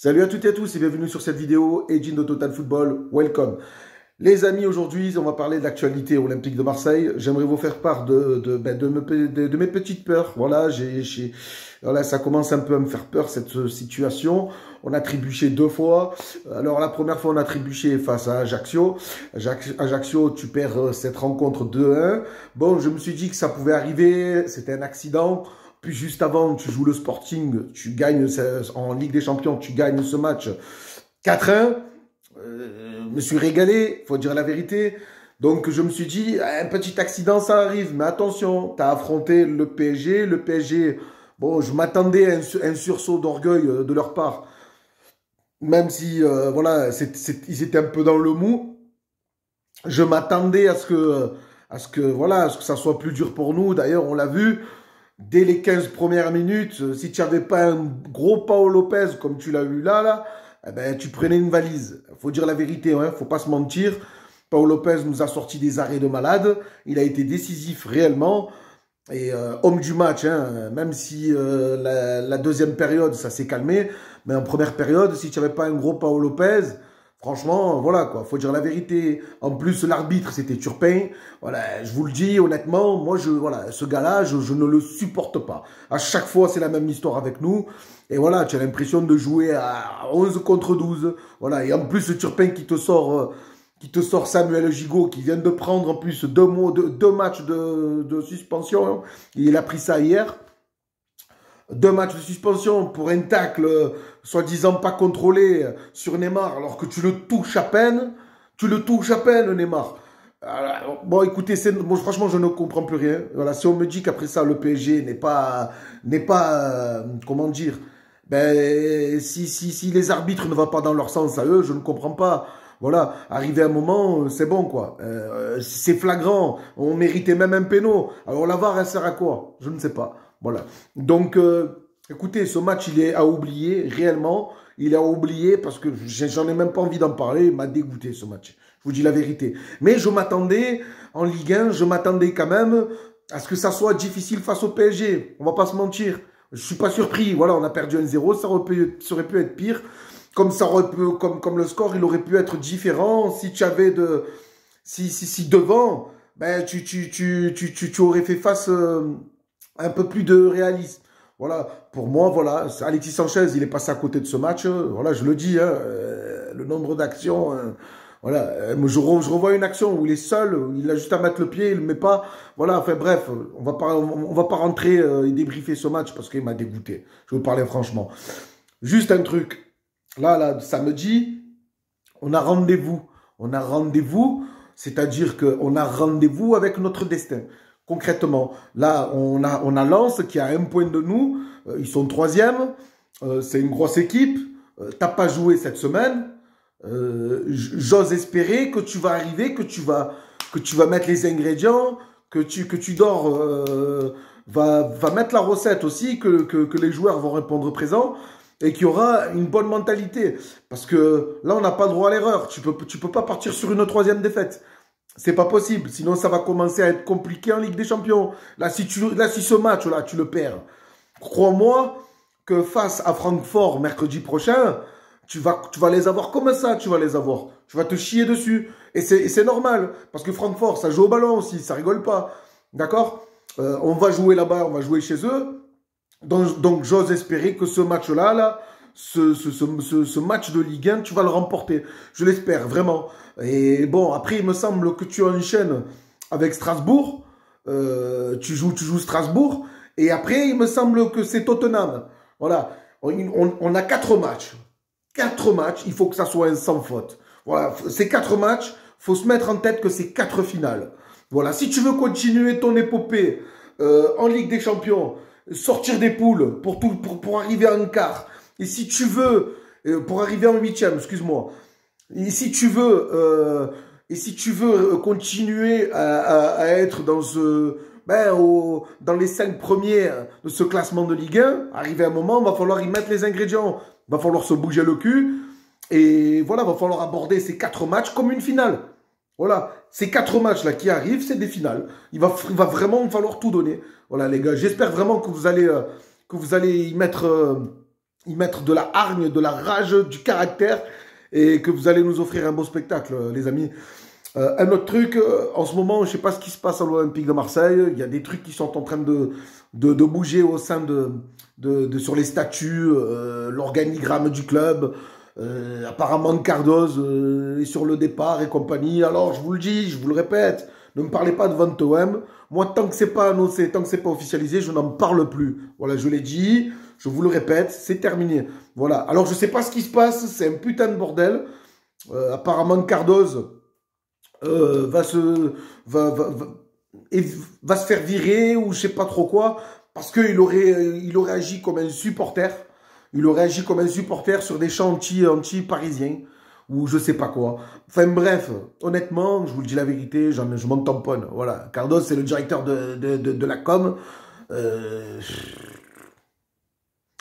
Salut à toutes et à tous et bienvenue sur cette vidéo Edging de Total Football, welcome. Les amis, aujourd'hui on va parler de l'actualité olympique de Marseille. J'aimerais vous faire part de mes petites peurs. Voilà, voilà, ça commence un peu à me faire peur cette situation. On a trébuché 2 fois. Alors la première fois on a trébuché face à Ajaccio. Ajaccio, tu perds cette rencontre 2-1. Bon, je me suis dit que ça pouvait arriver, c'était un accident. Puis juste avant, tu joues le Sporting, tu gagnes en Ligue des Champions, tu gagnes ce match 4-1. Je me suis régalé, faut dire la vérité. Donc je me suis dit, un petit accident, ça arrive. Mais attention, tu as affronté le PSG. Le PSG, bon, je m'attendais à un sursaut d'orgueil de leur part. Même si, voilà, ils étaient un peu dans le mou. Je m'attendais à ce que ça soit plus dur pour nous. D'ailleurs, on l'a vu. Dès les 15 premières minutes, si tu n'avais pas un gros Paul Lopez comme tu l'as eu là, eh ben, tu prenais une valise. Faut dire la vérité, hein, faut pas se mentir. Paul Lopez nous a sorti des arrêts de malade. Il a été décisif réellement. Et homme du match, hein, même si la deuxième période, ça s'est calmé. Mais en première période, si tu n'avais pas un gros Paul Lopez, franchement, voilà quoi, faut dire la vérité. En plus, l'arbitre, c'était Turpin. Voilà, je vous le dis honnêtement, moi, voilà, ce gars-là, je ne le supporte pas. À chaque fois, c'est la même histoire avec nous. Et voilà, tu as l'impression de jouer à 11 contre 12. Voilà, et en plus, ce Turpin qui te sort Samuel Gigot, qui vient de prendre en plus deux matchs de suspension. Il a pris ça hier. 2 matchs de suspension pour un tacle soi-disant pas contrôlé sur Neymar, alors que tu le touches à peine. Tu le touches à peine, Neymar. Alors, bon, écoutez, bon, franchement, je ne comprends plus rien. Voilà, si on me dit qu'après ça, le PSG n'est pas, comment dire, ben, si les arbitres ne vont pas dans leur sens à eux, je ne comprends pas. Voilà, arrivé à un moment, c'est bon, quoi. C'est flagrant. On méritait même un péno. Alors, la VAR, elle sert à quoi? Je ne sais pas. Voilà. Donc, écoutez, ce match, il est à oublier, réellement. Il est à oublier parce que j'en ai même pas envie d'en parler. Il m'a dégoûté, ce match. Je vous dis la vérité. Mais je m'attendais, en Ligue 1, je m'attendais quand même à ce que ça soit difficile face au PSG. On va pas se mentir. Je suis pas surpris. Voilà, on a perdu 1-0. Ça aurait pu être pire. Comme le score, il aurait pu être différent. Si tu avais si devant, ben, tu aurais fait face, un peu plus de réalisme. Voilà, pour moi, voilà, Alexis Sanchez, il est passé à côté de ce match. Voilà, je le dis, hein, le nombre d'actions, voilà, je revois une action où il est seul, il a juste à mettre le pied, il le met pas. Voilà, enfin bref, on va pas rentrer et débriefer ce match parce qu'il m'a dégoûté. Je vous parlais franchement. Juste un truc. Là, samedi, on a rendez-vous. On a rendez-vous, c'est-à-dire qu'on a rendez-vous avec notre destin. Concrètement, là, on a Lens qui a 1 point de nous. Ils sont 3e. C'est une grosse équipe. T'as pas joué cette semaine. J'ose espérer que tu vas arriver, que tu vas mettre les ingrédients, que tu dors, va mettre la recette aussi, que les joueurs vont répondre présent et qu'il y aura une bonne mentalité. Parce que là, on n'a pas droit à l'erreur. Tu peux pas partir sur une 3e défaite. C'est pas possible, sinon ça va commencer à être compliqué en Ligue des Champions. Là, si ce match-là, tu le perds, crois-moi que face à Francfort mercredi prochain, tu vas les avoir comme ça, tu vas les avoir. Tu vas te chier dessus. Et c'est normal, parce que Francfort, ça joue au ballon aussi, ça rigole pas. D'accord? On va jouer là-bas, on va jouer chez eux. Donc j'ose espérer que ce match-là, ce match de Ligue 1, tu vas le remporter. Je l'espère, vraiment. Et bon, après, il me semble que tu enchaînes avec Strasbourg. Tu joues Strasbourg. Et après, il me semble que c'est Tottenham. Voilà. On a 4 matchs. 4 matchs, il faut que ça soit un sans faute. Voilà. Ces 4 matchs, faut se mettre en tête que c'est 4 finales. Voilà. Si tu veux continuer ton épopée en Ligue des Champions, sortir des poules pour arriver en quart. Et si tu veux, pour arriver en 8e, excuse-moi. Et si tu veux continuer à être dans dans les 5 premiers de ce classement de Ligue 1, arriver à un moment, il va falloir y mettre les ingrédients. Il va falloir se bouger le cul. Et voilà, il va falloir aborder ces 4 matchs comme une finale. Voilà, ces 4 matchs-là qui arrivent, c'est des finales. Il va vraiment falloir tout donner. Voilà, les gars, j'espère vraiment que vous allez y mettre y mettre de la hargne, de la rage, du caractère, et que vous allez nous offrir un beau spectacle, les amis. Un autre truc, en ce moment, je sais pas ce qui se passe à l'Olympique de Marseille. Il y a des trucs qui sont en train de bouger au sein sur les statuts, l'organigramme du club. Apparemment, Cardoz est sur le départ et compagnie. Alors, je vous le dis, je vous le répète, ne me parlez pas de vente OM. Moi, tant que c'est pas annoncé, tant que c'est pas officialisé, je n'en parle plus. Voilà, je l'ai dit, je vous le répète, c'est terminé. Voilà. Alors, je sais pas ce qui se passe, c'est un putain de bordel. Apparemment, Cardoz va se faire virer ou je sais pas trop quoi parce qu'il aurait agi comme un supporter. Il aurait agi comme un supporter sur des chants anti-parisiens ou je sais pas quoi. Enfin bref, honnêtement, je vous le dis la vérité, je m'en tamponne. Voilà, Cardoz c'est le directeur de la com.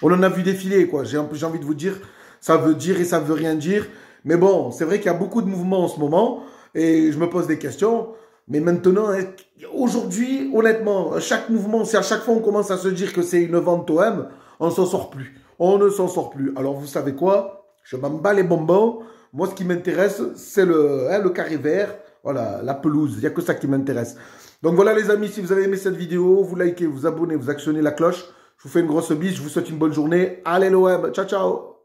On en a vu défiler quoi. J'ai envie de vous dire, ça veut dire et ça veut rien dire. Mais bon, c'est vrai qu'il y a beaucoup de mouvements en ce moment. Et je me pose des questions. Mais maintenant, aujourd'hui, honnêtement, chaque mouvement, si à chaque fois on commence à se dire que c'est une vente OM, on s'en sort plus. On ne s'en sort plus. Alors vous savez quoi? Je m'en bats les bonbons. Moi, ce qui m'intéresse, c'est le carré vert. Voilà, la pelouse. Il n'y a que ça qui m'intéresse. Donc voilà les amis, si vous avez aimé cette vidéo, vous likez, vous abonnez, vous actionnez la cloche. Je vous fais une grosse bise. Je vous souhaite une bonne journée. Allez l'OM. Ciao, ciao.